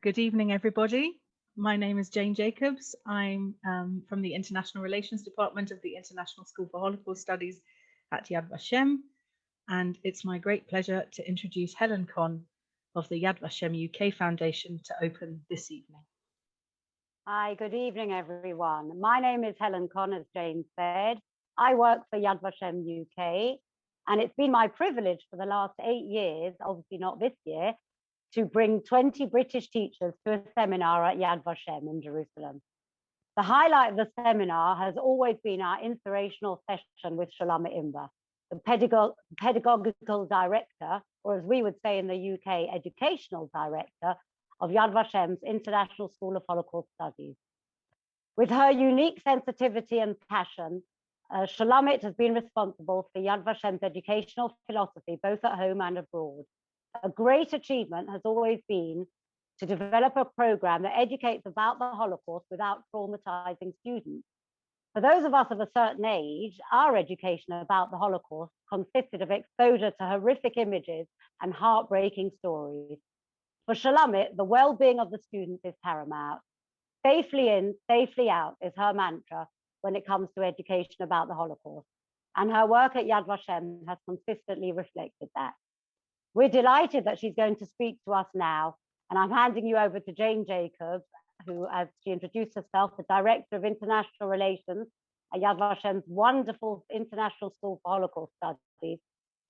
Good evening, everybody. My name is Jane Jacobs. I'm from the International Relations Department of the International School for Holocaust Studies at Yad Vashem, and it's my great pleasure to introduce Helen Conn of the Yad Vashem UK Foundation to open this evening. Hi, good evening, everyone. My name is Helen Conn, as Jane said. I work for Yad Vashem UK, and it's been my privilege for the last 8 years, obviously not this year, to bring 20 British teachers to a seminar at Yad Vashem in Jerusalem. The highlight of the seminar has always been our inspirational session with Shulamit Imber, the pedagogical director, or as we would say in the UK, educational director of Yad Vashem's International School of Holocaust Studies. With her unique sensitivity and passion, Shulamit has been responsible for Yad Vashem's educational philosophy, both at home and abroad. A great achievement has always been to develop a program that educates about the Holocaust without traumatizing students. For those of us of a certain age, our education about the Holocaust consisted of exposure to horrific images and heartbreaking stories. For Shulamit, the well-being of the students is paramount. Safely in, safely out is her mantra when it comes to education about the Holocaust. And her work at Yad Vashem has consistently reflected that. We're delighted that she's going to speak to us now, and I'm handing you over to Jane Jacobs, who, as she introduced herself, the Director of International Relations at Yad Vashem's wonderful International School for Holocaust Studies.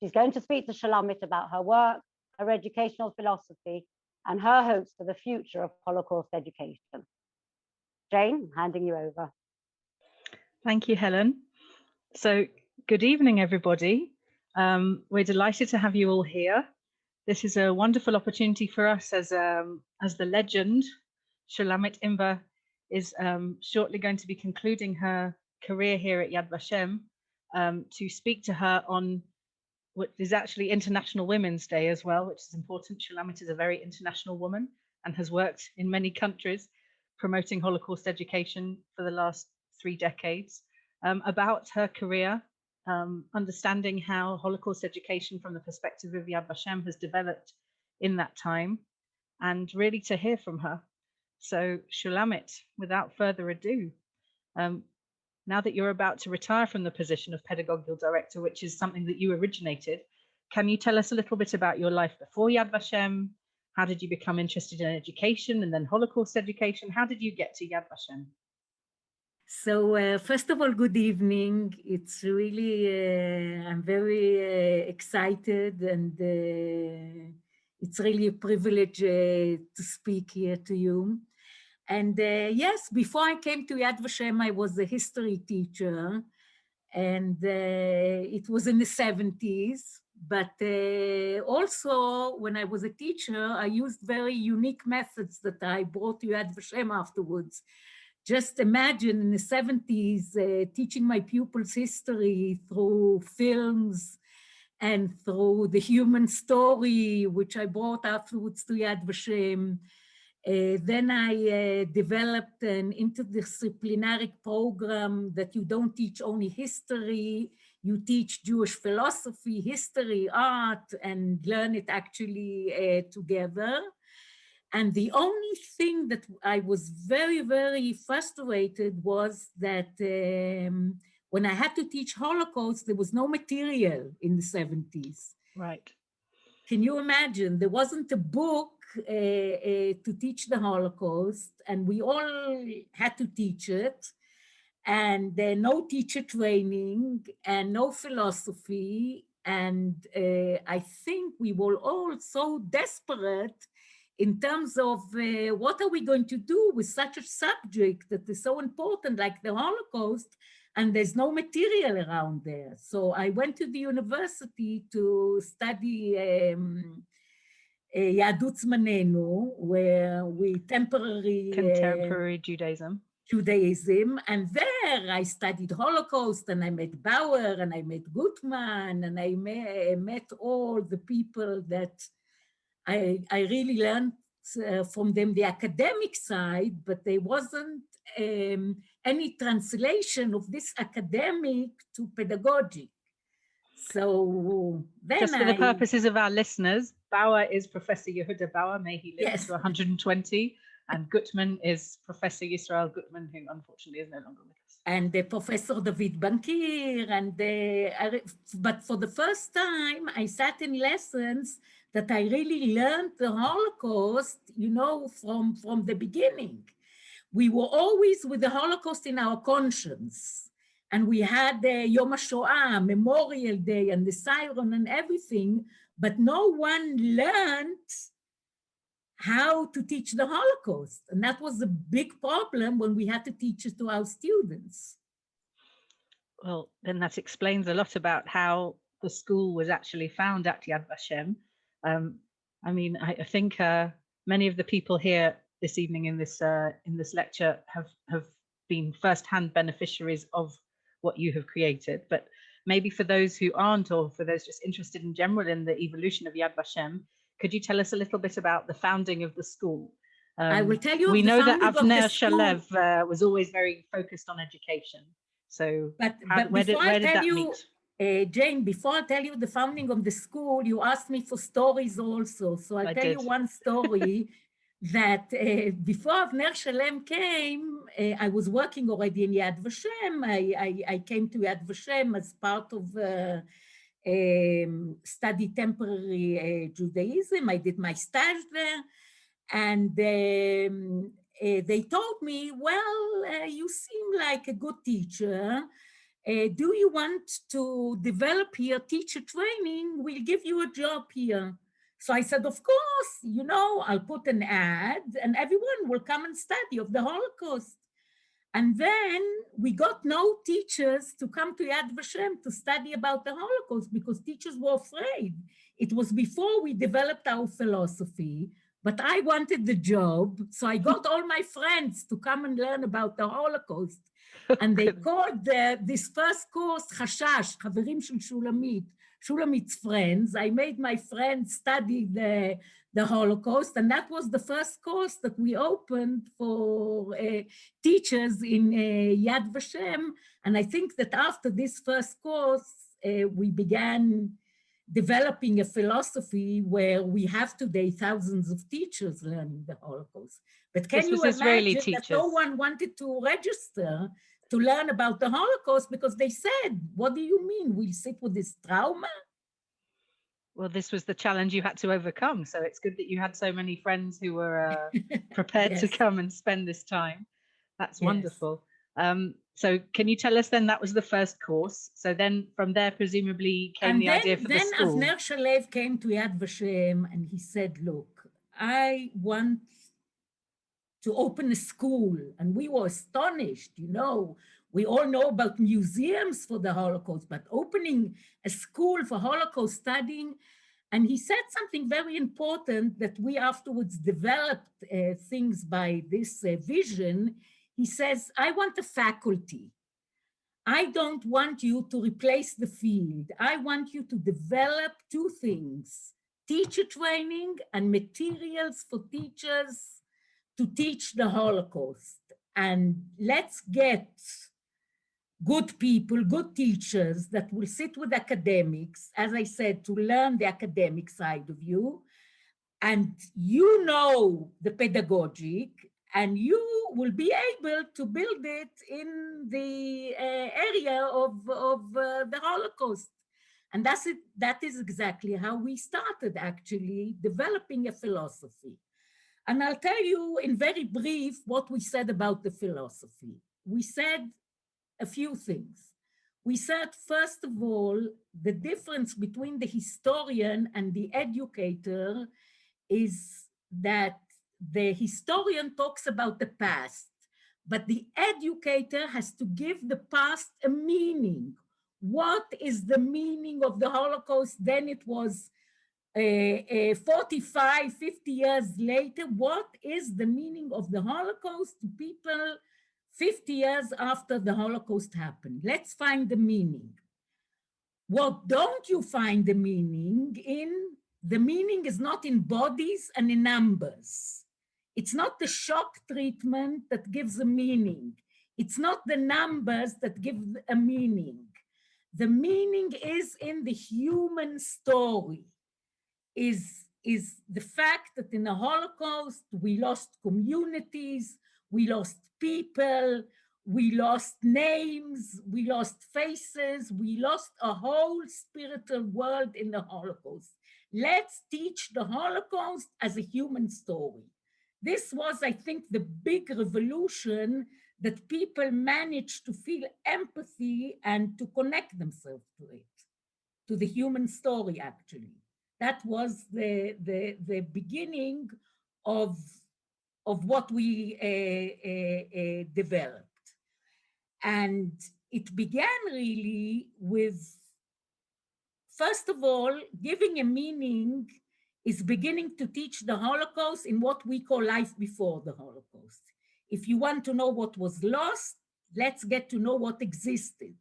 She's going to speak to Shulamit about her work, her educational philosophy, and her hopes for the future of Holocaust education. Jane, handing you over. Thank you, Helen. So, good evening, everybody. We're delighted to have you all here. This is a wonderful opportunity for us as the legend, Shulamit Imber, is shortly going to be concluding her career here at Yad Vashem, to speak to her on what is actually International Women's Day as well, which is important. Shulamit is a very international woman and has worked in many countries promoting Holocaust education for the last 3 decades, about her career, understanding how Holocaust education from the perspective of Yad Vashem has developed in that time, and really to hear from her. So Shulamit, without further ado, now that you're about to retire from the position of pedagogical director, which is something that you originated, can you tell us a little bit about your life before Yad Vashem? How did you become interested in education and then Holocaust education? How did you get to Yad Vashem? So first of all, good evening. It's really, I'm very excited, and it's really a privilege to speak here to you. And yes, before I came to Yad Vashem, I was a history teacher, and it was in the 70s. But also, when I was a teacher, I used very unique methods that I brought to Yad Vashem afterwards. Just imagine in the 70s, teaching my pupils history through films and through the human story, which I brought afterwards to Yad Vashem. Then I developed an interdisciplinary program that you don't teach only history, you teach Jewish philosophy, history, art, and learn it actually together. And the only thing that I was very, very frustrated was that when I had to teach Holocaust, there was no material in the 70s. Right. Can you imagine? There wasn't a book to teach the Holocaust, and we all had to teach it. And no teacher training and no philosophy. And I think we were all so desperate in terms of what are we going to do with such a subject that is so important like the Holocaust, and there's no material around there. So I went to the university to study Yadut Zmanenu, where we contemporary Judaism, and there I studied Holocaust, and I met Bauer, and I met Gutman, and I met all the people that I really learned from them the academic side, but there wasn't any translation of this academic to pedagogic. So then just for the purposes of our listeners, Bauer is Professor Yehuda Bauer, may he live to 120, and Gutman is Professor Yisrael Gutman, who unfortunately is no longer with us. And Professor David Bankir, and but for the first time, I sat in lessons that I really learned the Holocaust, you know, from the beginning. We were always with the Holocaust in our conscience. And we had Yom HaShoah, Memorial Day, and the siren and everything, but no one learned how to teach the Holocaust. And that was a big problem when we had to teach it to our students. Well, then that explains a lot about how the school was actually found at Yad Vashem. I mean, I think many of the people here this evening in this lecture have been first-hand beneficiaries of what you have created. But maybe for those who aren't, or for those just interested in general in the evolution of Yad Vashem, could you tell us a little bit about the founding of the school? I will tell you. We know that Avner Shalev was always very focused on education. So where did that meet? Jane, before I tell you the founding of the school, you asked me for stories also. So I'll tell you one story that before Avner Shalem came, I was working already in Yad Vashem. I came to Yad Vashem as part of study temporary Judaism. I did my stage there, and they told me, well, you seem like a good teacher. Do you want to develop here teacher training? We'll give you a job here. So I said, of course, you know, I'll put an ad and everyone will come and study of the Holocaust. And then we got no teachers to come to Yad Vashem to study about the Holocaust because teachers were afraid. It was before we developed our philosophy, but I wanted the job. So I got all my friends to come and learn about the Holocaust. And they called this first course, Chashash, Chaverim Shel Shulamit, Shulamit's friends. I made my friends study the Holocaust, and that was the first course that we opened for teachers in Yad Vashem. And I think that after this first course, we began developing a philosophy where we have today thousands of teachers learning the Holocaust. But can you imagine that no one wanted to register to learn about the Holocaust because they said, what do you mean? We'll sit with this trauma? Well, this was the challenge you had to overcome. So it's good that you had so many friends who were prepared to come and spend this time. That's wonderful. So can you tell us then, that was the first course. So then from there, presumably came the idea for the school. Then Avner Shalev came to Yad Vashem and he said, look, I want to open a school. And we were astonished, you know. We all know about museums for the Holocaust, but opening a school for Holocaust studying. And he said something very important that we afterwards developed things by this vision. He says, I want a faculty. I don't want you to replace the field. I want you to develop two things, teacher training and materials for teachers to teach the Holocaust. And let's get good people, good teachers that will sit with academics, as I said, to learn the academic side of you. And you know the pedagogic, and you will be able to build it in the area of the Holocaust. And that is exactly how we started, actually, developing a philosophy. And I'll tell you in very brief what we said about the philosophy. We said a few things. We said, first of all, the difference between the historian and the educator is that the historian talks about the past, but the educator has to give the past a meaning. What is the meaning of the Holocaust? Then it was 45, 50 years later. What is the meaning of the Holocaust to people 50 years after the Holocaust happened? Let's find the meaning. What don't you find the meaning in? The meaning is not in bodies and in numbers. It's not the shock treatment that gives a meaning. It's not the numbers that give a meaning. The meaning is in the human story, is is the fact that in the Holocaust, we lost communities, we lost people, we lost names, we lost faces, we lost a whole spiritual world in the Holocaust. Let's teach the Holocaust as a human story. This was, I think, the big revolution that people managed to feel empathy and to connect themselves to it, to the human story, actually. That was the beginning of what we developed. And it began really with, first of all, giving a meaning is beginning to teach the Holocaust in what we call life before the Holocaust. If you want to know what was lost, let's get to know what existed.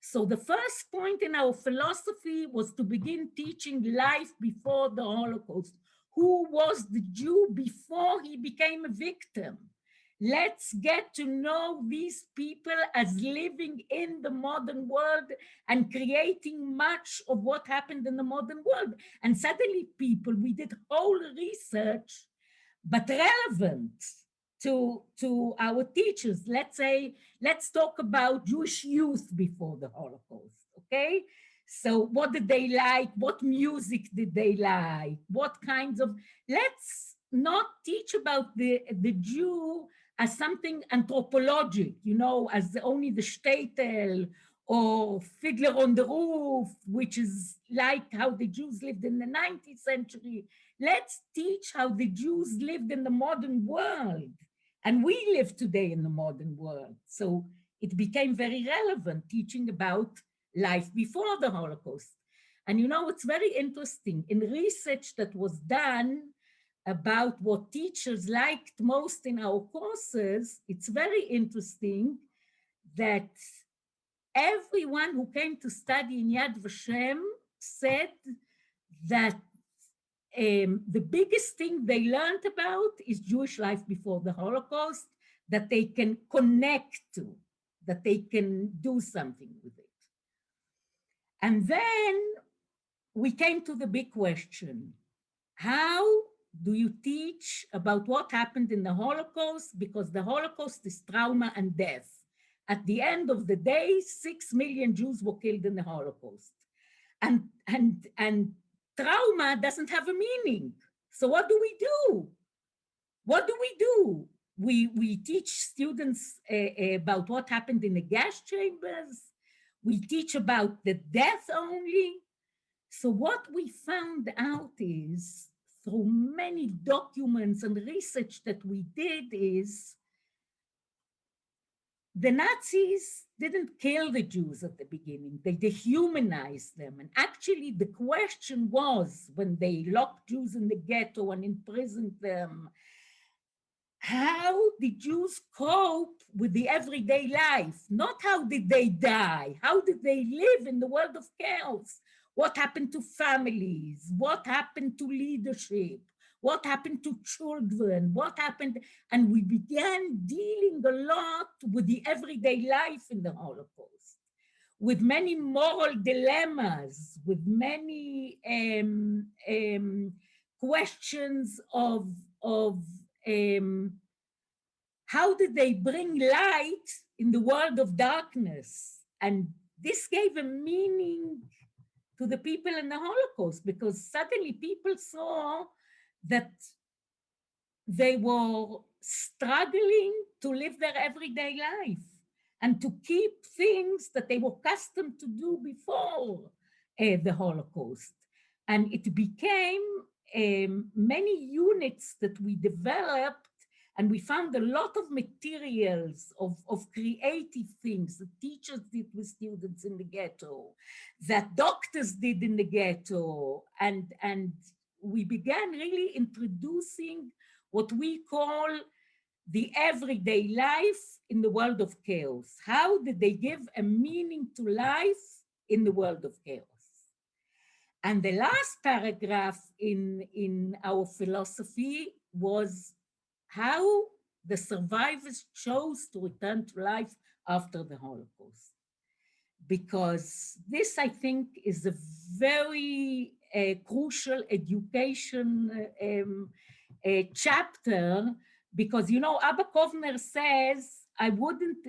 So the first point in our philosophy was to begin teaching life before the Holocaust. Who was the Jew before he became a victim? Let's get to know these people as living in the modern world and creating much of what happened in the modern world. And suddenly people, we did whole research, but relevant to our teachers. Let's say, let's talk about Jewish youth before the Holocaust, okay? So what did they like? What music did they like? What kinds of, let's not teach about the Jew as something anthropologic, you know, as only the shtetl or Fiddler on the Roof, which is like how the Jews lived in the 19th century. Let's teach how the Jews lived in the modern world. And we live today in the modern world. So it became very relevant teaching about life before the Holocaust. And you know, it's very interesting. In research that was done about what teachers liked most in our courses, it's very interesting that everyone who came to study in Yad Vashem said that the biggest thing they learned about is Jewish life before the Holocaust, that they can connect to, that they can do something with it. And then we came to the big question. How do you teach about what happened in the Holocaust? Because the Holocaust is trauma and death. At the end of the day, 6 million Jews were killed in the Holocaust. And trauma doesn't have a meaning. So what do we do? What do we do? We teach students about what happened in the gas chambers. We teach about the death only. So what we found out is, through many documents and research that we did, is the Nazis didn't kill the Jews at the beginning. They dehumanized them. And actually the question was, when they locked Jews in the ghetto and imprisoned them, how did Jews cope with the everyday life? Not how did they die? How did they live in the world of chaos? What happened to families? What happened to leadership? What happened to children? What happened? And we began dealing a lot with the everyday life in the Holocaust, with many moral dilemmas, with many questions of how did they bring light in the world of darkness? And this gave a meaning to the people in the Holocaust, because suddenly people saw that they were struggling to live their everyday life and to keep things that they were accustomed to do before the Holocaust. And it became many units that we developed, and we found a lot of materials of creative things that teachers did with students in the ghetto, that doctors did in the ghetto. And we began really introducing what we call the everyday life in the world of chaos. How did they give a meaning to life in the world of chaos? And the last paragraph in our philosophy was how the survivors chose to return to life after the Holocaust. Because this, I think, is a very crucial education chapter, because, you know, Abba Kovner says, I wouldn't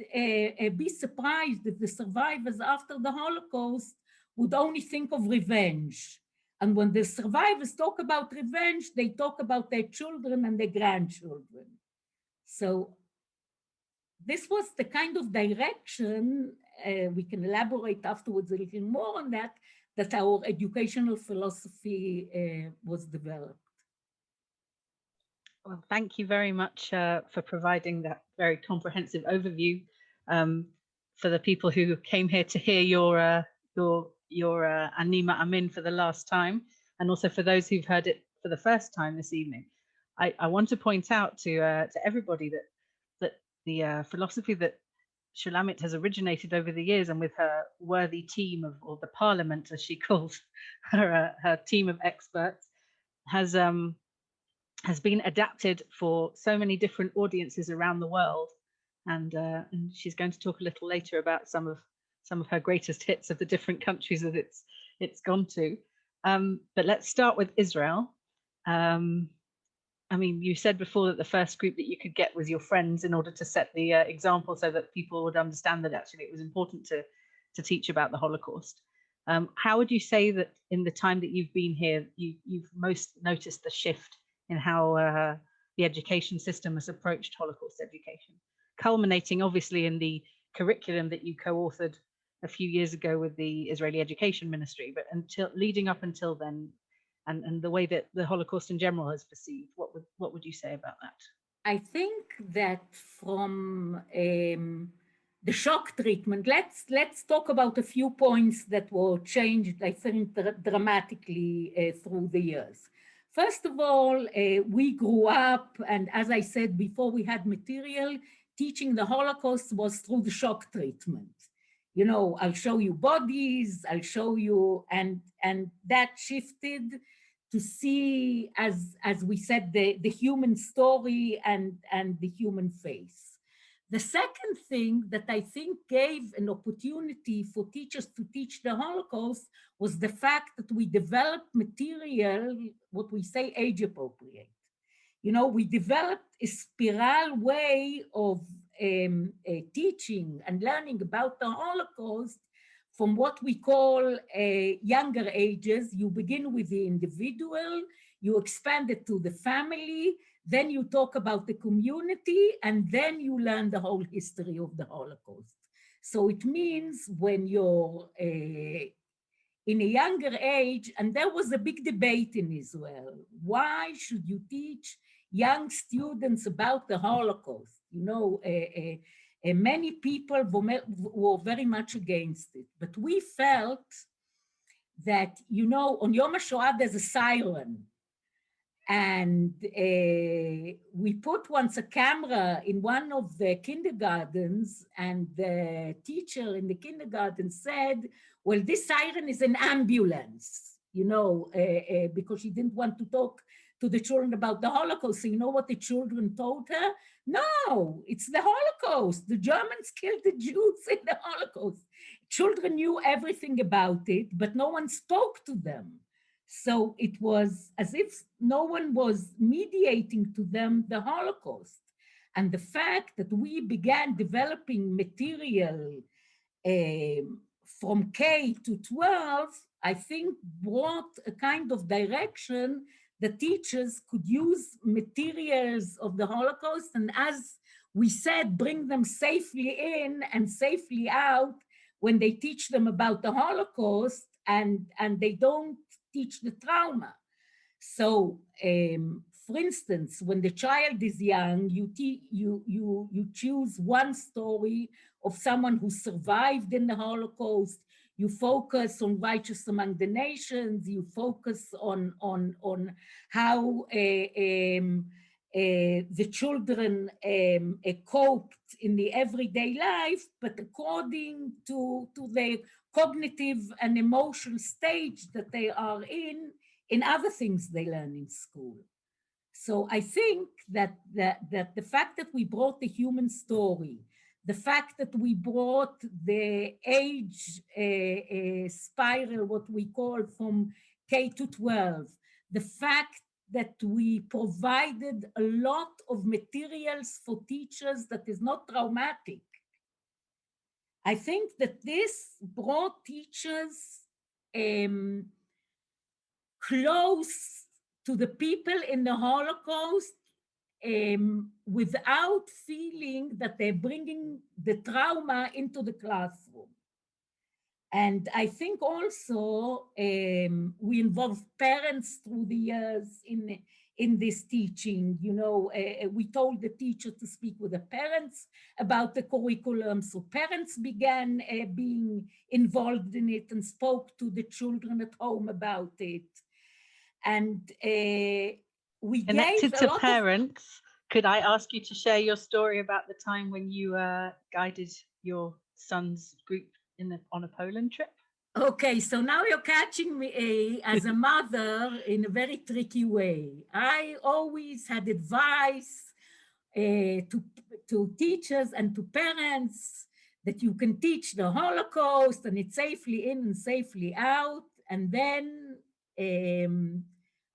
be surprised if the survivors after the Holocaust would only think of revenge. And when the survivors talk about revenge, they talk about their children and their grandchildren. So this was the kind of direction, we can elaborate afterwards a little more on that, that our educational philosophy was developed. Well, thank you very much for providing that very comprehensive overview for the people who came here to hear your Anima Amin for the last time, and also for those who've heard it for the first time this evening. I want to point out to everybody that the philosophy that Shulamit has originated over the years, and with her worthy team of, or the parliament, as she calls her team of experts, has been adapted for so many different audiences around the world, and she's going to talk a little later about some of her greatest hits of the different countries that it's gone to. But let's start with Israel. I mean, you said before that the first group that you could get was your friends in order to set the example, so that people would understand that actually it was important to teach about the Holocaust. How would you say that in the time that you've been here, you've most noticed the shift in how the education system has approached Holocaust education, culminating obviously in the curriculum that you co-authored a few years ago with the Israeli Education Ministry, but leading up until then, and the way that the Holocaust in general is perceived, what would you say about that? I think that from the shock treatment, let's talk about a few points that were changed, I think, dramatically through the years. First of all, we grew up, and as I said before, we had material. Teaching the Holocaust was through the shock treatment. You know, I'll show you bodies, I'll show you, and that shifted to see, as we said, the human story and the human face. The second thing that I think gave an opportunity for teachers to teach the Holocaust was the fact that we developed material, what we say age appropriate. You know, we developed a spiral way of teaching and learning about the Holocaust from what we call younger ages. You begin with the individual, you expand it to the family, then you talk about the community, and then you learn the whole history of the Holocaust. So it means when you're in a younger age, and there was a big debate in Israel, why should you teach young students about the Holocaust? You know, many people were very much against it, but we felt that, you know, on Yom HaShoah there's a siren, and we put once a camera in one of the kindergartens, and the teacher in the kindergarten said, well, this siren is an ambulance, you know, because she didn't want to talk to the children about the Holocaust. So you know what the children told her? No, it's the Holocaust. The Germans killed the Jews in the Holocaust. Children knew everything about it, but no one spoke to them. So it was as if no one was mediating to them the Holocaust. And the fact that we began developing material from K to 12, I think brought a kind of direction that teachers could use materials of the Holocaust, and as we said, bring them safely in and safely out when they teach them about the Holocaust, and they don't teach the trauma. So, for instance, when the child is young, you choose one story of someone who survived in the Holocaust. You focus on righteous among the nations. You focus on how the children coped in the everyday life, but according to their cognitive and emotional stage that they are in other things they learn in school. So I think that the fact that we brought the human story, the fact that we brought the age spiral, what we call from K to 12, the fact that we provided a lot of materials for teachers that is not traumatic. I think that this brought teachers close to the people in the Holocaust without feeling that they're bringing the trauma into the classroom. And I think also we involve parents through the years in this teaching. You know, we told the teacher to speak with the parents about the curriculum. So parents began being involved in it and spoke to the children at home about it. And we connected gave to parents. Could I ask you to share your story about the time when you guided your son's group on a Poland trip? Okay, so now you're catching me as a mother in a very tricky way. I always had advice to teachers and to parents that you can teach the Holocaust and it's safely in and safely out. And then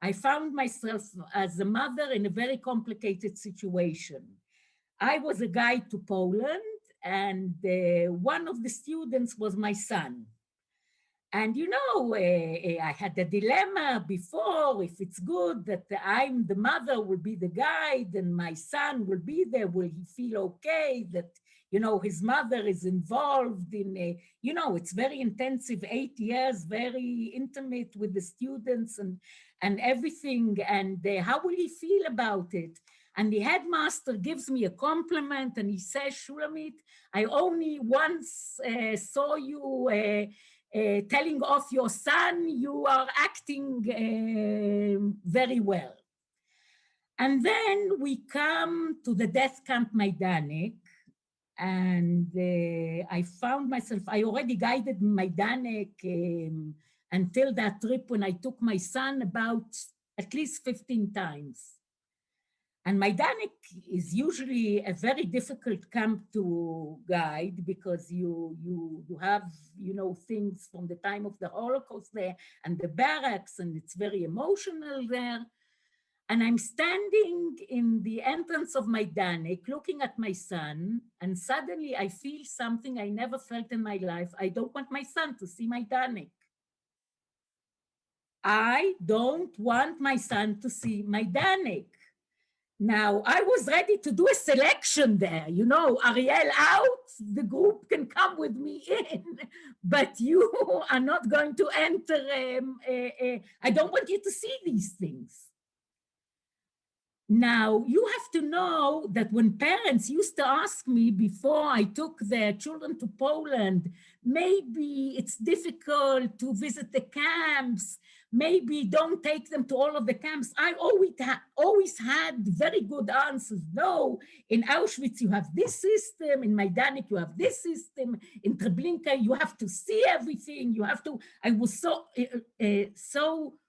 I found myself as a mother in a very complicated situation. I was a guide to Poland, and one of the students was my son. And you know, I had a dilemma before, if it's good that I'm the mother, will be the guide, and my son will be there, will he feel okay that, you know, his mother is involved in, you know, it's very intensive, 8 years, very intimate with the students and everything, and how will he feel about it? And the headmaster gives me a compliment and he says, Shulamit, I only once saw you telling off your son, you are acting very well. And then we come to the death camp Majdanek, and I found myself, I already guided Majdanek until that trip when I took my son about at least 15 times. And Majdanek is usually a very difficult camp to guide because you have, you know, things from the time of the Holocaust there and the barracks, and it's very emotional there. And I'm standing in the entrance of Majdanek looking at my son, and suddenly I feel something I never felt in my life. I don't want my son to see Majdanek. I don't want my son to see Majdanek. Now, I was ready to do a selection there, you know, Ariel out, the group can come with me in, but you are not going to enter, I don't want you to see these things. Now, you have to know that when parents used to ask me before I took their children to Poland, maybe it's difficult to visit the camps, maybe don't take them to all of the camps. I always had very good answers. No, in Auschwitz you have this system, in Majdanek you have this system, in Treblinka you have to see everything, you have to, I was so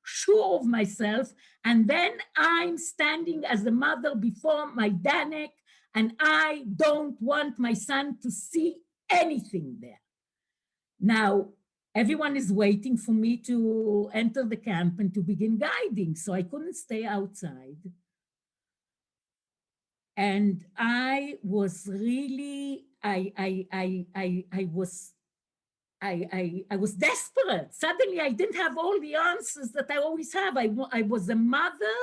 sure of myself, and then I'm standing as a mother before Majdanek, and I don't want my son to see anything there. Now, everyone is waiting for me to enter the camp and to begin guiding, so I couldn't stay outside. And I was really, I was desperate. Suddenly, I didn't have all the answers that I always have. I was a mother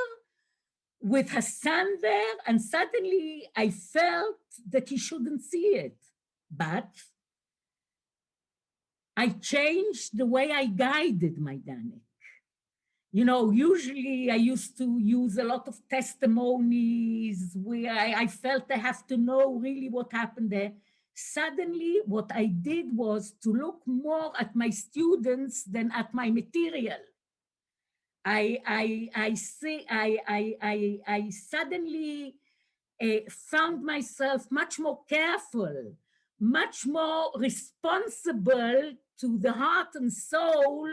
with her son there, and suddenly I felt that he shouldn't see it. But I changed the way I guided Majdanek. You know, usually I used to use a lot of testimonies where I felt I have to know really what happened there. Suddenly, what I did was to look more at my students than at my material. I suddenly found myself much more careful, much more responsible to the heart and soul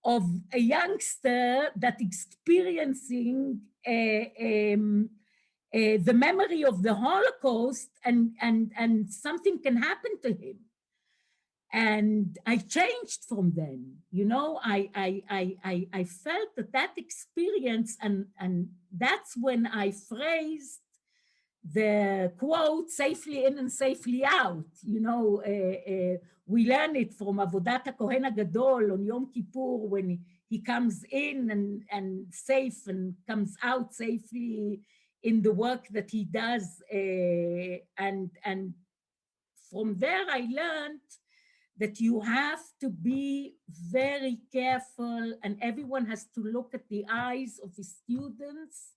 of a youngster that experiencing the memory of the Holocaust, and something can happen to him. And I changed from then. You know, I felt that experience, and that's when I phrased the quote, safely in and safely out. You know, we learn it from Avodat HaKohen HaGadol on Yom Kippur, when he comes in and safe and comes out safely in the work that he does. And from there I learned that you have to be very careful, and everyone has to look at the eyes of the students.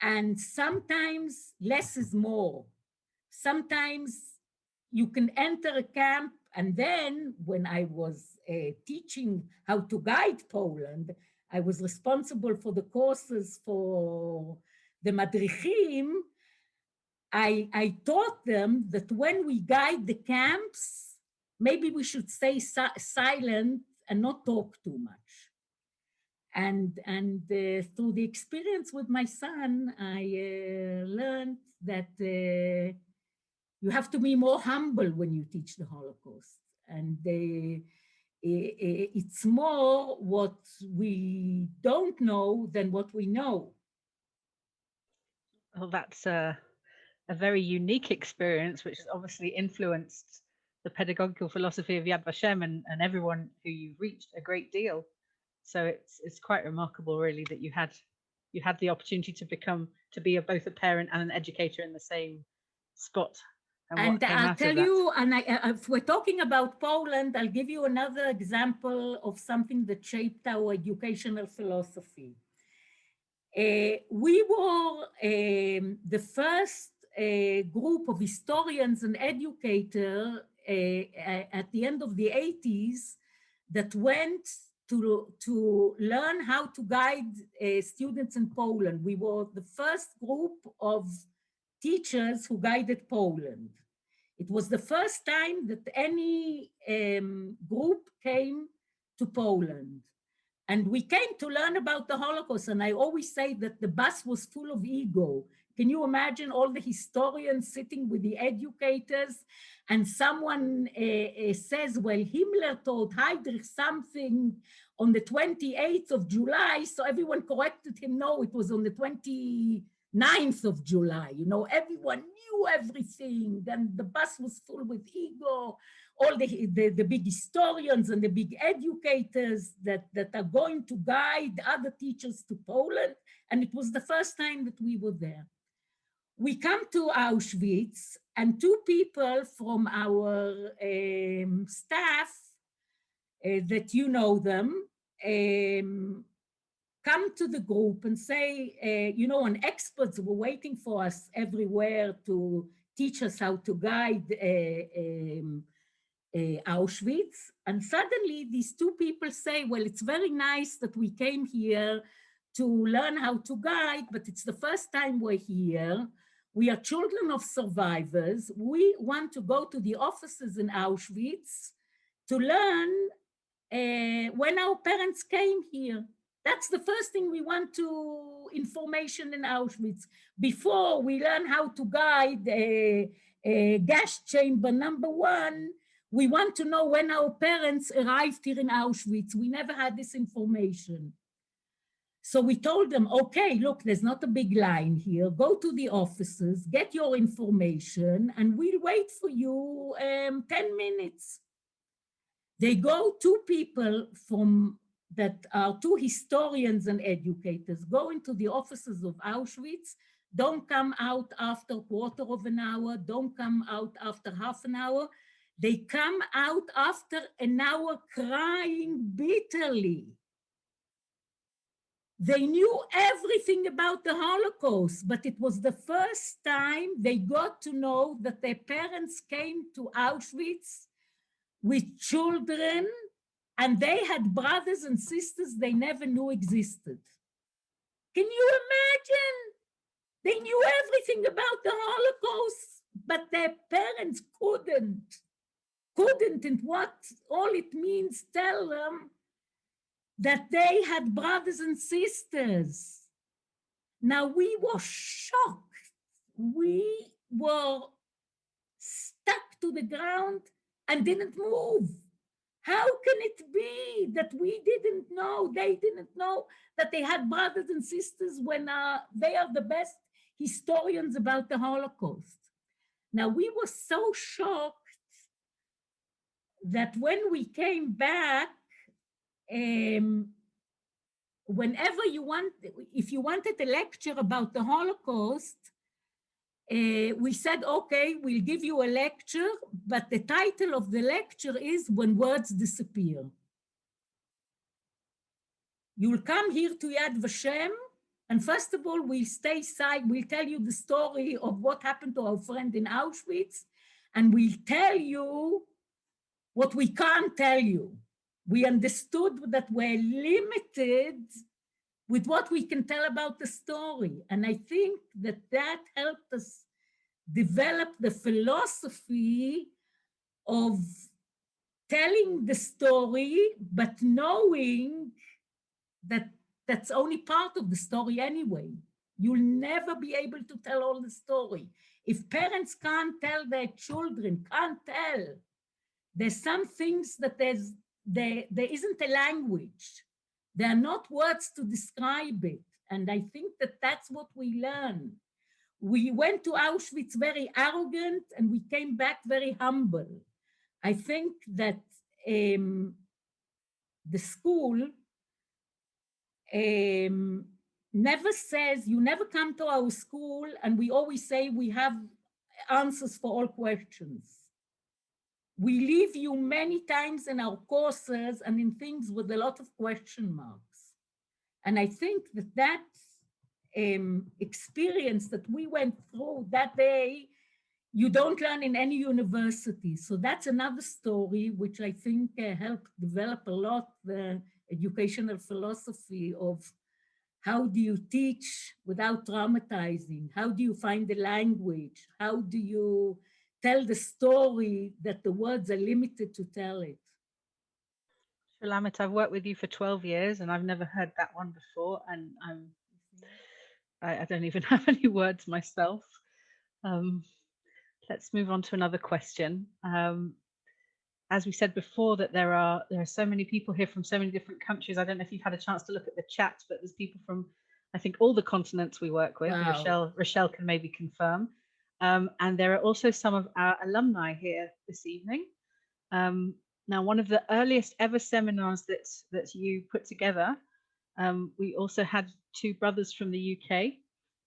And sometimes less is more. Sometimes you can enter a camp, and then when I was teaching how to guide Poland, I was responsible for the courses for the madrichim. I taught them that when we guide the camps, maybe we should stay silent and not talk too much. And through the experience with my son, I learned that you have to be more humble when you teach the Holocaust. And it's more what we don't know than what we know. Well, that's a very unique experience, which has obviously influenced the pedagogical philosophy of Yad Vashem and everyone who you've reached a great deal. So it's quite remarkable, really, that you had the opportunity to be both a parent and an educator in the same spot. And I'll tell you, and if we're talking about Poland, I'll give you another example of something that shaped our educational philosophy. We were the first group of historians and educators at the end of the 80s that went to learn how to guide students in Poland. We were the first group of teachers who guided Poland. It was the first time that any group came to Poland. And we came to learn about the Holocaust. And I always say that the bus was full of ego. Can you imagine all the historians sitting with the educators, and someone says, well, Himmler told Heydrich something on the 28th of July. So everyone corrected him. No, it was on the 29th of July. You know, everyone knew everything. And the bus was full with ego. All the big historians and the big educators that are going to guide other teachers to Poland. And it was the first time that we were there. We come to Auschwitz, and two people from our staff, that you know them, come to the group and say, you know, and experts were waiting for us everywhere to teach us how to guide Auschwitz. And suddenly these two people say, well, it's very nice that we came here to learn how to guide, but it's the first time we're here. We are children of survivors. We want to go to the offices in Auschwitz to learn when our parents came here. That's the first thing we want to information in Auschwitz. Before we learn how to guide gas chamber number 1, we want to know when our parents arrived here in Auschwitz. We never had this information. So we told them, okay, look, there's not a big line here. Go to the offices, get your information, and we'll wait for you 10 minutes. They go, two people that are two historians and educators, go into the offices of Auschwitz, don't come out after a quarter of an hour, don't come out after half an hour. They come out after an hour crying bitterly. They knew everything about the Holocaust, but it was the first time they got to know that their parents came to Auschwitz with children, and they had brothers and sisters they never knew existed. Can you imagine? They knew everything about the Holocaust, but their parents couldn't, and what all it means tell them that they had brothers and sisters. Now we were shocked. We were stuck to the ground and didn't move. How can it be that we didn't know, they didn't know that they had brothers and sisters when they are the best historians about the Holocaust? Now, we were so shocked that when we came back, whenever if you wanted a lecture about the Holocaust, we said, okay, we'll give you a lecture, but the title of the lecture is When Words Disappear. You'll come here to Yad Vashem, and first of all, we'll stay side, we'll tell you the story of what happened to our friend in Auschwitz, and we'll tell you what we can't tell you. We understood that we're limited with what we can tell about the story. And I think that that helped us develop the philosophy of telling the story, but knowing that that's only part of the story anyway. You'll never be able to tell all the story. If parents can't tell their children, can't tell, there's some things that there isn't a language. There are not words to describe it. And I think that that's what we learn. We went to Auschwitz very arrogant and we came back very humble. I think that the school never says, you never come to our school, and we always say we have answers for all questions. We leave you many times in our courses and in things with a lot of question marks. And I think that experience that we went through that day, you don't learn in any university. So that's another story which I think helped develop a lot the educational philosophy of how do you teach without traumatizing? How do you find the language? How do you tell the story that the words are limited to tell it? Shulamit, I've worked with you for 12 years and I've never heard that one before, and I don't even have any words myself. Let's move on to another question. As we said before, that there are so many people here from so many different countries. I don't know if you've had a chance to look at the chat, but there's people from, I think, all the continents we work with. Wow. Rochelle can maybe confirm. And there are also some of our alumni here this evening. Now, one of the earliest ever seminars that you put together, we also had two brothers from the UK,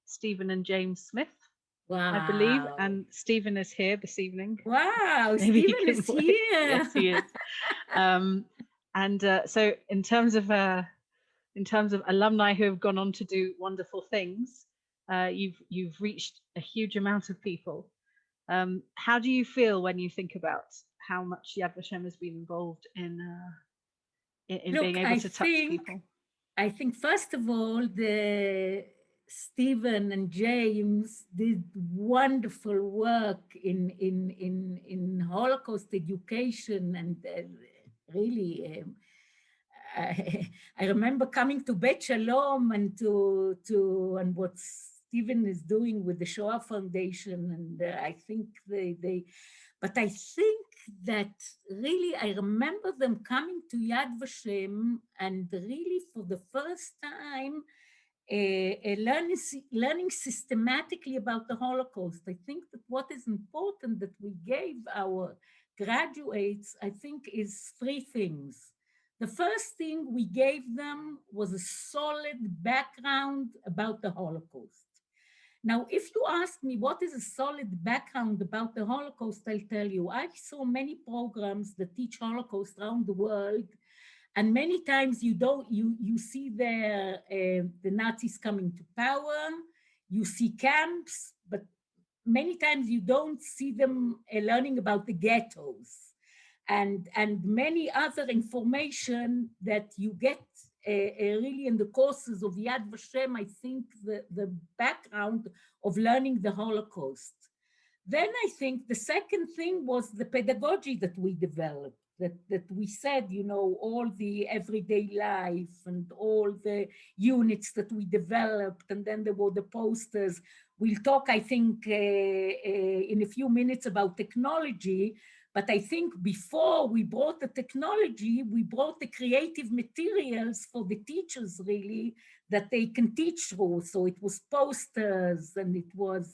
Stephen and James Smith. Wow. I believe, and Stephen is here this evening. Wow, Stephen is here. Yes, he is. So in terms of alumni who have gone on to do wonderful things, you've reached a huge amount of people. How do you feel when you think about how much Yad Vashem has been involved in being able to touch people? I think first of all, Stephen and James did wonderful work in Holocaust education, and really, I remember coming to Bet Shalom and and what Stephen is doing with the Shoah Foundation, and I think but I think that really I remember them coming to Yad Vashem and really for the first time learning systematically about the Holocaust. I think that what is important that we gave our graduates, I think, is three things. The first thing we gave them was a solid background about the Holocaust. Now, if you ask me what is a solid background about the Holocaust, I'll tell you. I saw many programs that teach Holocaust around the world, and many times you see the Nazis coming to power, you see camps, but many times you don't see them learning about the ghettos and many other information that you get really in the courses of Yad Vashem. I think the background of learning the Holocaust. Then I think the second thing was the pedagogy that we developed. That we said, all the everyday life and all the units that we developed, and then there were the posters. We'll talk, I think, in a few minutes about technology, But I think before we brought the technology, we brought the creative materials for the teachers really that they can teach through. So it was posters, and it was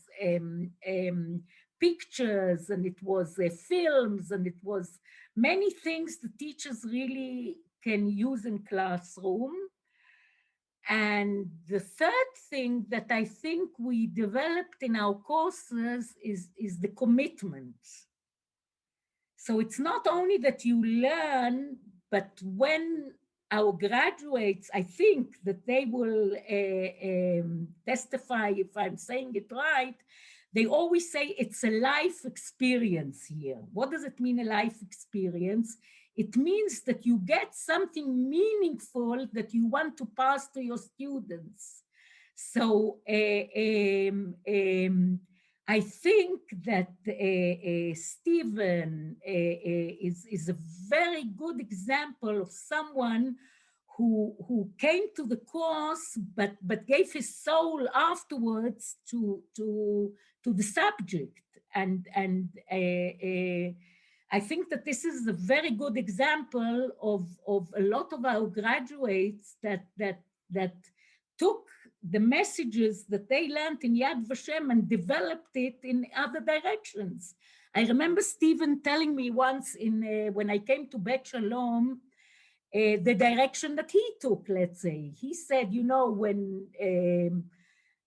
pictures, and it was films, and it was many things the teachers really can use in classroom. And the third thing that I think we developed in our courses is the commitment. So it's not only that you learn, but when our graduates, I think that they will testify if I'm saying it right, they always say it's a life experience here. What does it mean, a life experience? It means that you get something meaningful that you want to pass to your students. So I think that Stephen is a very good example of someone who came to the course but gave his soul afterwards to the subject, and I think that this is a very good example of a lot of our graduates that took the messages that they learned in Yad Vashem and developed it in other directions. I remember Stephen telling me once when I came to Bet Shalom, the direction that he took, let's say. He said, you know, when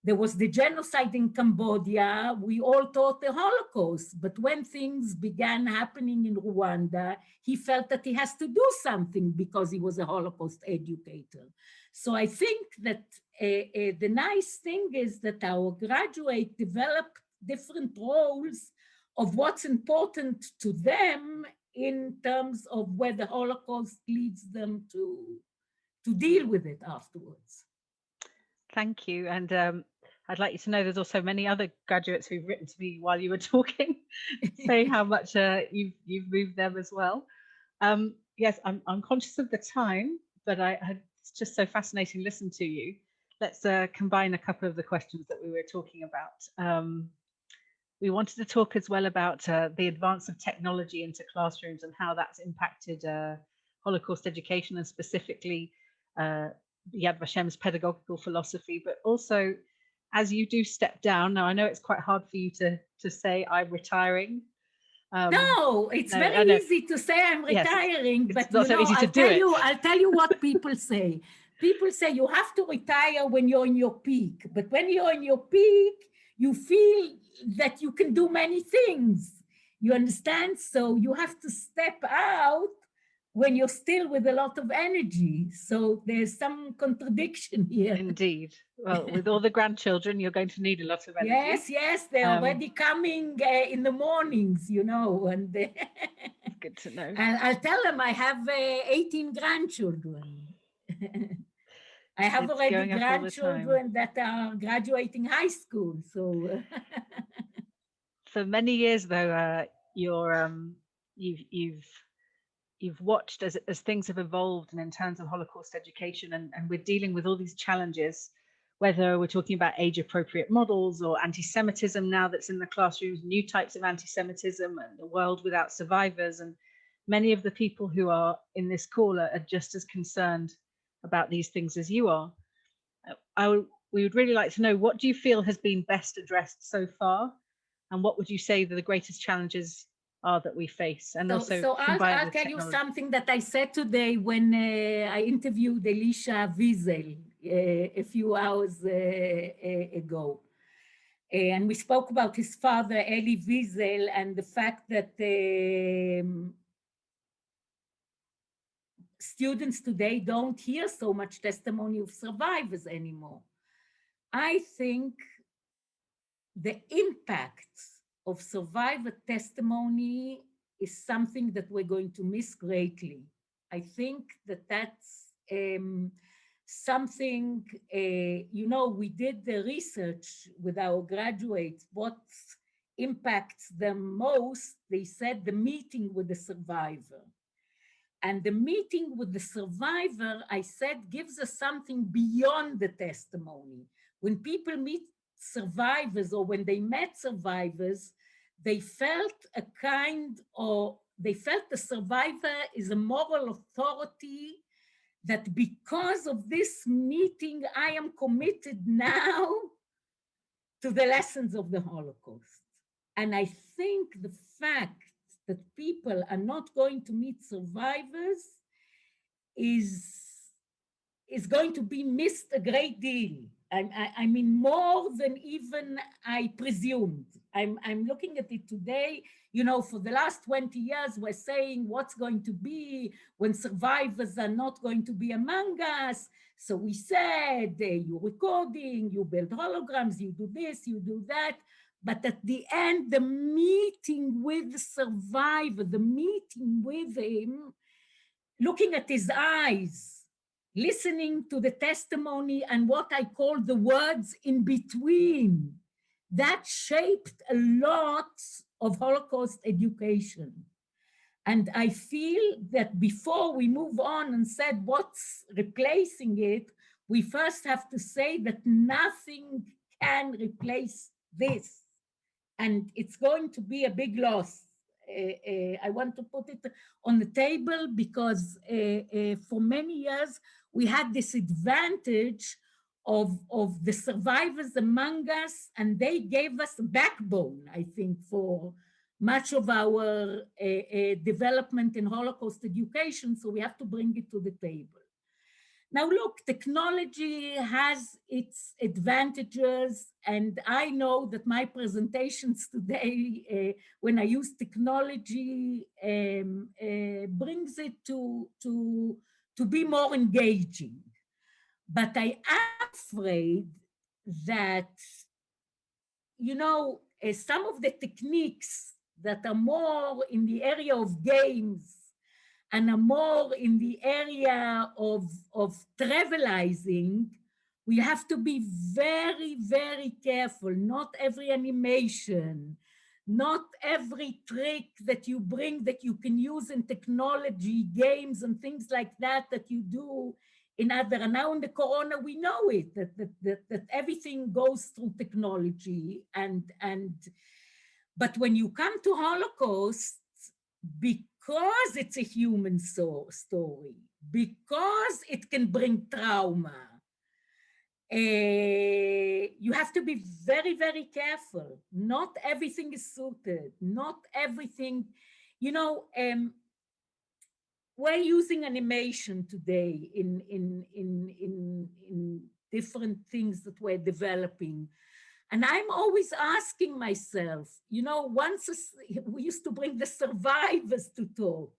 there was the genocide in Cambodia, we all thought the Holocaust, but when things began happening in Rwanda, he felt that he has to do something because he was a Holocaust educator. So I think that the nice thing is that our graduates develop different roles of what's important to them in terms of where the Holocaust leads them to deal with it afterwards. Thank you. And I'd like you to know there's also many other graduates who've written to me while you were talking, saying how much you've moved them as well. Yes, I'm conscious of the time, but it's just so fascinating listening to you. Let's combine a couple of the questions that we were talking about. We wanted to talk as well about the advance of technology into classrooms and how that's impacted Holocaust education, and specifically Yad Vashem's pedagogical philosophy, but also as you do step down. Now, I know it's quite hard for you to say I'm retiring. No, it's very easy to say I'm retiring, yes, but you know, I'll tell you what people say. People say you have to retire when you're in your peak, but when you're in your peak, you feel that you can do many things. You understand? So you have to step out when you're still with a lot of energy. So there's some contradiction here. Indeed. Well, with all the grandchildren, you're going to need a lot of energy. Yes, they're already coming in the mornings, you know. And good to know. I'll tell them I have 18 grandchildren. I have already grandchildren that are graduating high school. So for many years, though, you've watched as things have evolved, and in terms of Holocaust education, and we're dealing with all these challenges, whether we're talking about age-appropriate models or anti-Semitism now that's in the classrooms, new types of anti-Semitism, and the world without survivors. And many of the people who are in this call are just as concerned about these things as you are. We would really like to know, what do you feel has been best addressed so far, and what would you say the greatest challenges are that we face? And so I'll tell you something that I said today when I interviewed Elisha Wiesel a few hours ago. And we spoke about his father, Eli Wiesel, and the fact that students today don't hear so much testimony of survivors anymore. I think the impact of survivor testimony is something that we're going to miss greatly. I think that that's something, you know, we did the research with our graduates, what impacts them most. They said the meeting with the survivor. And the meeting with the survivor, I said, gives us something beyond the testimony. When people meet survivors, or when they met survivors, they felt a kind of they felt the survivor is a moral authority, that because of this meeting, I am committed now to the lessons of the Holocaust. And I think the fact that people are not going to meet survivors is going to be missed a great deal. I mean, more than even I presumed. I'm looking at it today, you know, for the last 20 years, we're saying what's going to be when survivors are not going to be among us. So we said, you're recording, you build holograms, you do this, you do that. But at the end, the meeting with the survivor, the meeting with him, looking at his eyes, listening to the testimony and what I call the words in between, that shaped a lot of Holocaust education. And I feel that before we move on and said what's replacing it, we first have to say that nothing can replace this. And it's going to be a big loss. I want to put it on the table because for many years, we had this advantage of the survivors among us, and they gave us a backbone, I think, for much of our development in Holocaust education, so we have to bring it to the table. Now look, technology has its advantages, and I know that my presentations today, when I use technology, brings it to be more engaging. But I am afraid that, you know, some of the techniques that are more in the area of games and are more in the area of travelizing, we have to be very, very careful. Not every animation, not every trick that you bring that you can use in technology, games and things like that you do in other. And now in the Corona, we know it, that everything goes through technology. But when you come to Holocaust, because it's a human story, because it can bring trauma, you have to be very, very careful. Not everything is suited, not everything, you know, we're using animation today in different things that we're developing. And I'm always asking myself, you know, once we used to bring the survivors to talk,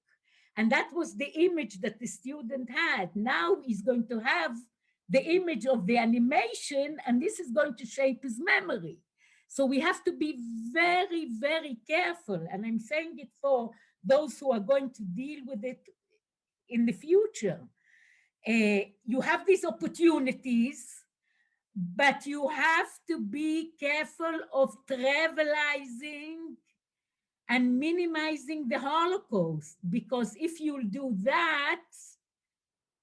and that was the image that the student had. Now he's going to have the image of the animation, and this is going to shape his memory. So we have to be very, very careful. And I'm saying it for those who are going to deal with it in the future. You have these opportunities, but you have to be careful of trivializing and minimizing the Holocaust, because if you'll do that,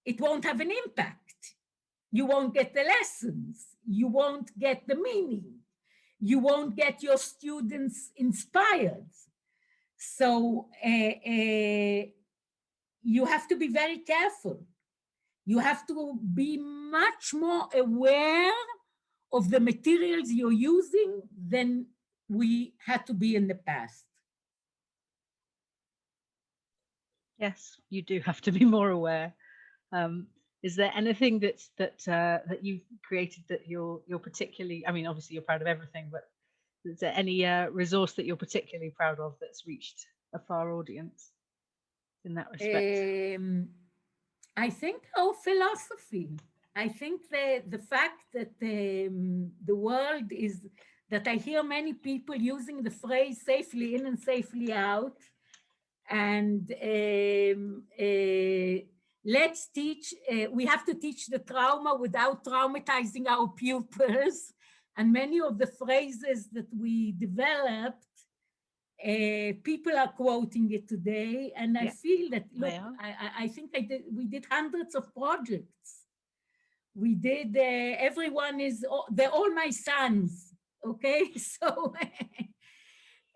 it won't have an impact. You won't get the lessons. You won't get the meaning. You won't get your students inspired. So you have to be very careful. You have to be much more aware of the materials you're using than we had to be in the past. Yes, you do have to be more aware. Is there anything that you've created that you're particularly, I mean, obviously you're proud of everything, but is there any resource that you're particularly proud of that's reached a far audience in that respect? I think our philosophy. I think the fact that the world is, that I hear many people using the phrase safely in and safely out, and let's teach, we have to teach the trauma without traumatizing our pupils. And many of the phrases that we developed, people are quoting it today, and I feel that, look, I think we did hundreds of projects. We did, everyone is, they're all my sons, okay? So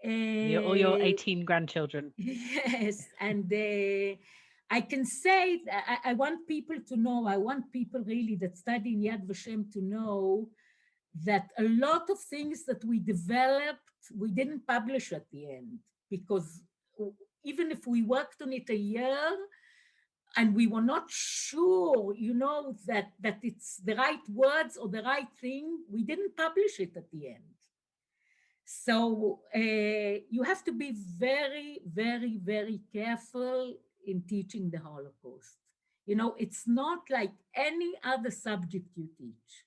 All your 18 grandchildren. Yes, and I can say that I want people to know, I want people really that study in Yad Vashem to know that a lot of things that we developed, we didn't publish at the end, because even if we worked on it a year and we were not sure, that it's the right words or the right thing, we didn't publish it at the end. So you have to be very, very, very careful in teaching the Holocaust. It's not like any other subject you teach.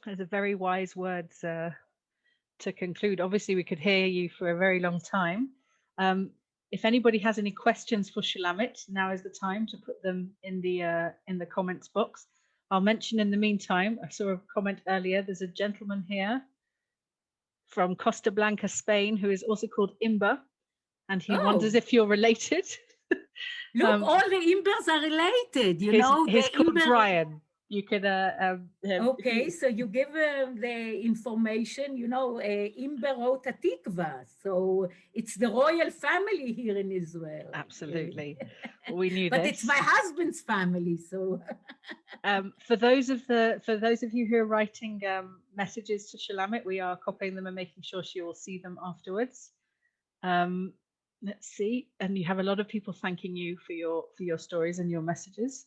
Those are very wise words to conclude. Obviously, we could hear you for a very long time. If anybody has any questions for Shulamit, now is the time to put them in the comments box. I'll mention in the meantime, I saw a comment earlier, there's a gentleman here from Costa Blanca, Spain, who is also called Imber, and he wonders if you're related. Look, all the Imbers are related, He's called Brian. You could okay, so you give the information, Imber wrote a tikva, so it's the royal family here in Israel. Absolutely. We knew but this. It's my husband's family, so for those of you who are writing messages to Shulamit, we are copying them and making sure she will see them afterwards. Let's see, and you have a lot of people thanking you for your stories and your messages.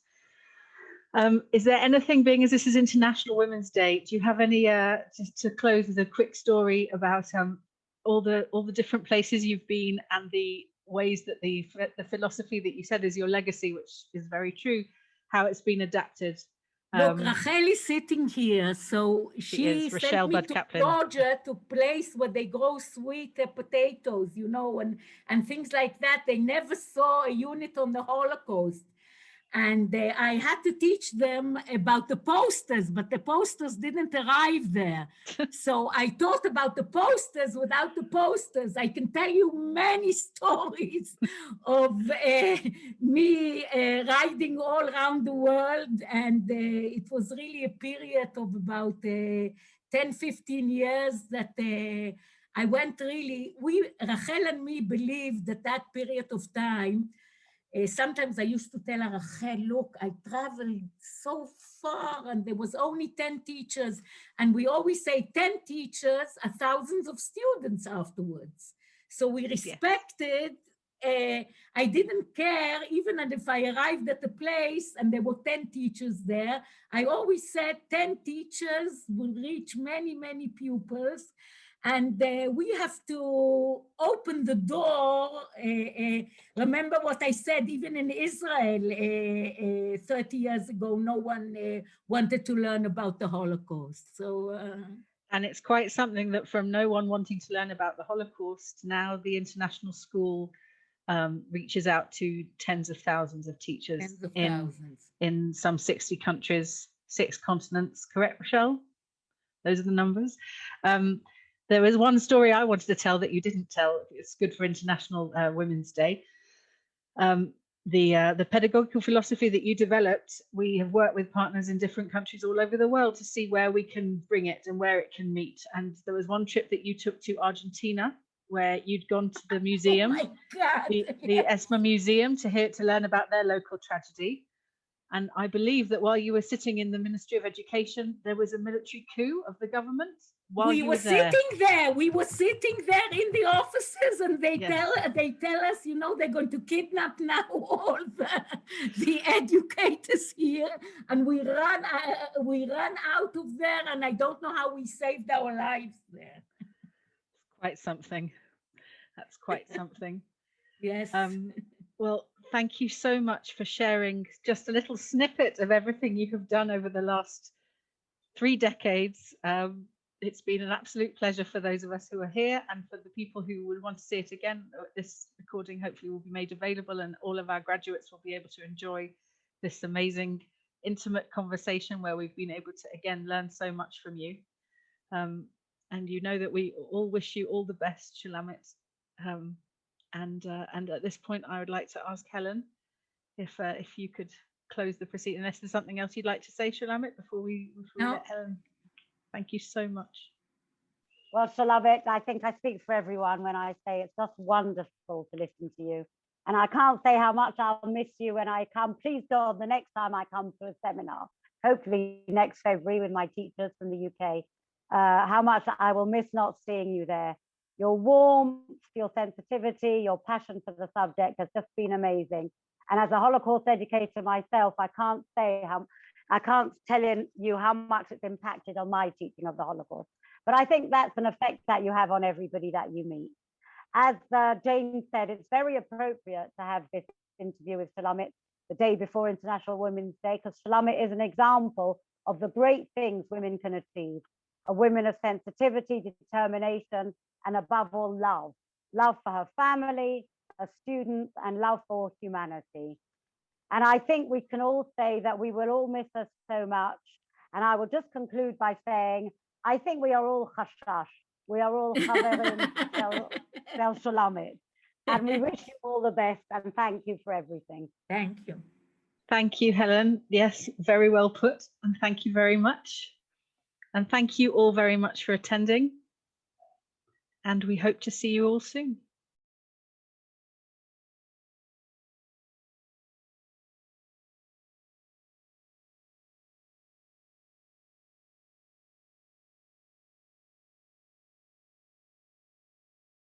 Is there anything, being as this is International Women's Day, do you have any, just to close with a quick story about all the different places you've been and the ways that the philosophy that you said is your legacy, which is very true, how it's been adapted? Look, Rachel is sitting here, so she sent me to Georgia, to place where they grow sweet potatoes, and things like that. They never saw a unit on the Holocaust. And I had to teach them about the posters, but the posters didn't arrive there. So I taught about the posters without the posters. I can tell you many stories of me riding all around the world. And it was really a period of about 10, 15 years that I went really, Rachel and me believed that period of time. Sometimes I used to tell her, Rachel, look, I traveled so far and there was only 10 teachers. And we always say 10 teachers are thousands of students afterwards. So we respected, I didn't care, even if I arrived at a place and there were 10 teachers there, I always said 10 teachers will reach many, many pupils. And we have to open the door. Remember what I said, even in Israel 30 years ago, no one wanted to learn about the Holocaust. So, and it's quite something that from no one wanting to learn about the Holocaust, now the international school reaches out to tens of thousands of teachers in some 60 countries, 6 continents. Correct, Rochelle? Those are the numbers. There was one story I wanted to tell that you didn't tell. It's good for International Women's Day. The pedagogical philosophy that you developed, we have worked with partners in different countries all over the world to see where we can bring it and where it can meet. And there was one trip that you took to Argentina, where you'd gone to the museum, the ESMA Museum, to learn about their local tragedy. And I believe that while you were sitting in the Ministry of Education, there was a military coup of the government. We were sitting there in the offices, and they tell us, they're going to kidnap now all the educators here, and we run out of there, and I don't know how we saved our lives there. Quite something. That's quite something. Yes. Well, thank you so much for sharing just a little snippet of everything you have done over the last 3 decades. It's been an absolute pleasure for those of us who are here, and for the people who would want to see it again. This recording hopefully will be made available, and all of our graduates will be able to enjoy this amazing, intimate conversation where we've been able to again learn so much from you. And you know that we all wish you all the best, Shulamit. And at this point, I would like to ask Helen if you could close the proceeding. Unless there's something else you'd like to say, Shulamit, before we let Helen. Thank you so much. Well, Shulamit, I think I speak for everyone when I say it's just wonderful to listen to you. And I can't say how much I'll miss you when I come. Please God, the next time I come to a seminar, hopefully next February with my teachers from the UK, how much I will miss not seeing you there. Your warmth, your sensitivity, your passion for the subject has just been amazing. And as a Holocaust educator myself, I can't tell you how much it's impacted on my teaching of the Holocaust. But I think that's an effect that you have on everybody that you meet. As Jane said, it's very appropriate to have this interview with Shulamit the day before International Women's Day, because Shulamit is an example of the great things women can achieve. A woman of sensitivity, determination, and above all, love. Love for her family, her students, and love for humanity. And I think we can all say that we will all miss her so much. And I will just conclude by saying, I think we are all chashash. We are all chaverim del Shulamit. And we wish you all the best and thank you for everything. Thank you. Thank you, Helen. Yes, very well put. And thank you very much. And thank you all very much for attending. And we hope to see you all soon.